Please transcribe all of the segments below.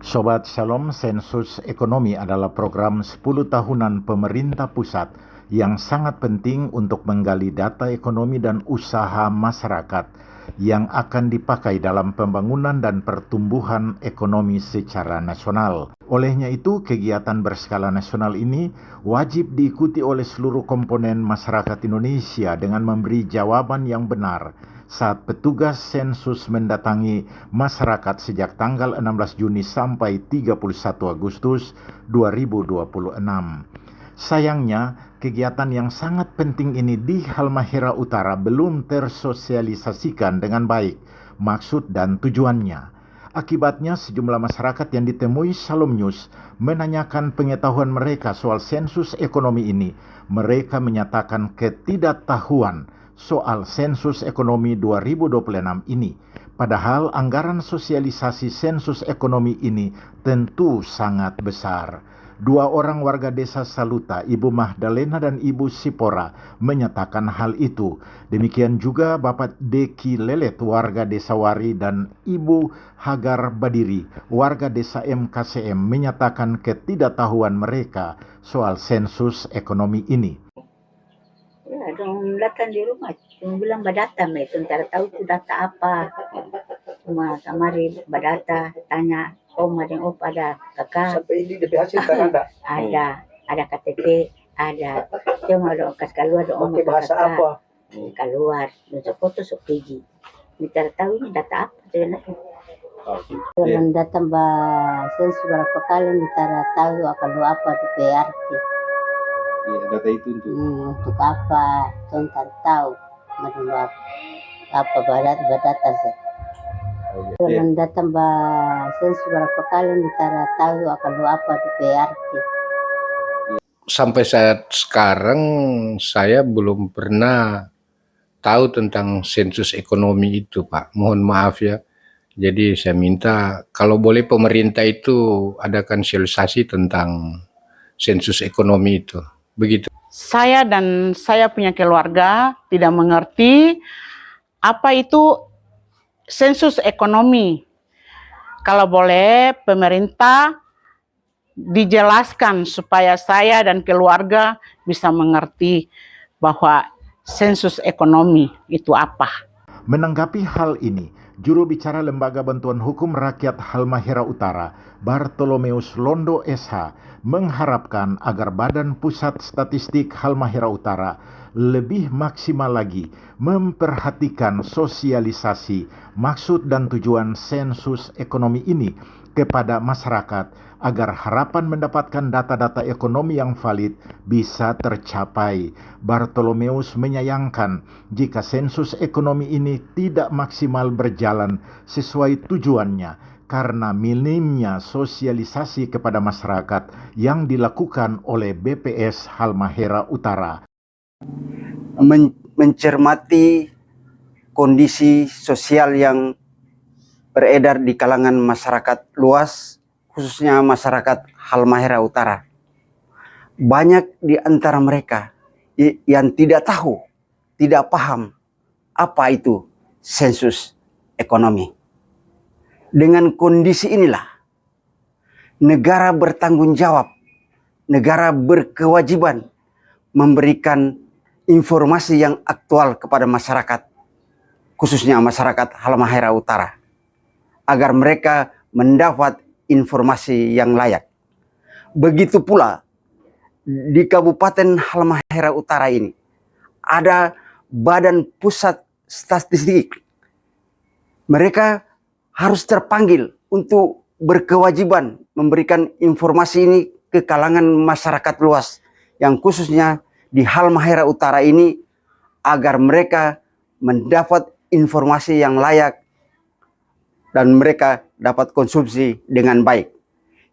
Sobat Shalom, sensus ekonomi adalah program 10 tahunan pemerintah pusat yang sangat penting untuk menggali data ekonomi dan usaha masyarakat yang akan dipakai dalam pembangunan dan pertumbuhan ekonomi secara nasional. Olehnya itu, kegiatan berskala nasional ini wajib diikuti oleh seluruh komponen masyarakat Indonesia dengan memberi jawaban yang benar saat petugas sensus mendatangi masyarakat sejak tanggal 16 Juni sampai 31 Agustus 2026. Sayangnya, kegiatan yang sangat penting ini di Halmahera Utara belum tersosialisasikan dengan baik maksud dan tujuannya. Akibatnya, sejumlah masyarakat yang ditemui Shalom News menanyakan pengetahuan mereka soal sensus ekonomi ini. Mereka menyatakan ketidaktahuan soal sensus ekonomi 2026 ini. Padahal anggaran sosialisasi sensus ekonomi ini tentu sangat besar. Dua orang warga desa Saluta, Ibu Mahdalena dan Ibu Sipora, menyatakan hal itu. Demikian juga Bapak Deki Lelet, warga desa Wari, dan Ibu Hagar Badiri, warga desa MKCM, menyatakan ketidaktahuan mereka soal sensus ekonomi ini. Ya, dong datang di rumah, cuma bilang badata, tentara tahu itu data apa. Cuma kamari badata, tanya oma dan opa ada kakak. Sampai ini lebih hasil kan ada? Ada KTP, ada. Cuma ada kas keluar, ada oma Pakai bahasa kakak. apa? Keluar, dan foto sok pergi. Tentara tahu ini data apa sebenarnya. Kalau datang sensus berapa kali tentara tahu akan lu apa di PRT. Ya, data itu untuk apa? Tentara tahu mau apa badata sih. Kalau datang sensus berapa kali tentara tahu akan lu apa di PRT. Sampai saat sekarang saya belum pernah tahu tentang sensus ekonomi itu, Pak. Mohon maaf ya. Jadi saya minta kalau boleh pemerintah itu adakan sosialisasi tentang sensus ekonomi itu. Begitu. Saya dan saya punya keluarga tidak mengerti apa itu sensus ekonomi. Kalau boleh pemerintah dijelaskan supaya saya dan keluarga bisa mengerti bahwa sensus ekonomi itu apa. Menanggapi hal ini, juru bicara Lembaga Bantuan Hukum Rakyat Halmahera Utara, Bartolomeus Londo SH, mengharapkan agar Badan Pusat Statistik Halmahera Utara lebih maksimal lagi memperhatikan sosialisasi maksud dan tujuan sensus ekonomi ini kepada masyarakat agar harapan mendapatkan data-data ekonomi yang valid bisa tercapai. Bartolomeus menyayangkan jika sensus ekonomi ini tidak maksimal berjalan sesuai tujuannya karena minimnya sosialisasi kepada masyarakat yang dilakukan oleh BPS Halmahera Utara. Mencermati kondisi sosial yang beredar di kalangan masyarakat luas, khususnya masyarakat Halmahera Utara. Banyak di antara mereka yang tidak tahu, tidak paham apa itu sensus ekonomi. Dengan kondisi inilah, negara bertanggung jawab, negara berkewajiban memberikan informasi yang aktual kepada masyarakat, khususnya masyarakat Halmahera Utara, agar mereka mendapat informasi yang layak. Begitu pula di Kabupaten Halmahera Utara ini ada Badan Pusat Statistik. Mereka harus terpanggil untuk berkewajiban memberikan informasi ini ke kalangan masyarakat luas yang khususnya di Halmahera Utara ini agar mereka mendapat informasi yang layak dan mereka dapat konsumsi dengan baik.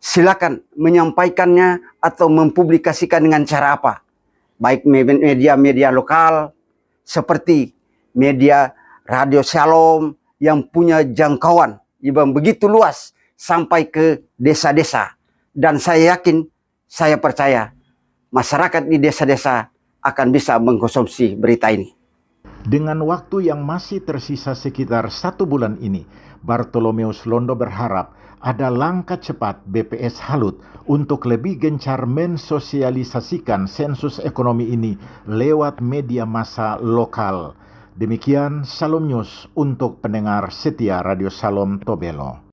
Silakan menyampaikannya atau mempublikasikan dengan cara apa? Baik media-media lokal seperti media Radio Shalom yang punya jangkauan yang begitu luas sampai ke desa-desa. Dan saya yakin, saya percaya masyarakat di desa-desa akan bisa mengkonsumsi berita ini. Dengan waktu yang masih tersisa sekitar 1 bulan ini, Bartolomeus Londo berharap ada langkah cepat BPS Halut untuk lebih gencar mensosialisasikan sensus ekonomi ini lewat media massa lokal. Demikian Shalom News untuk pendengar setia Radio Shalom Tobelo.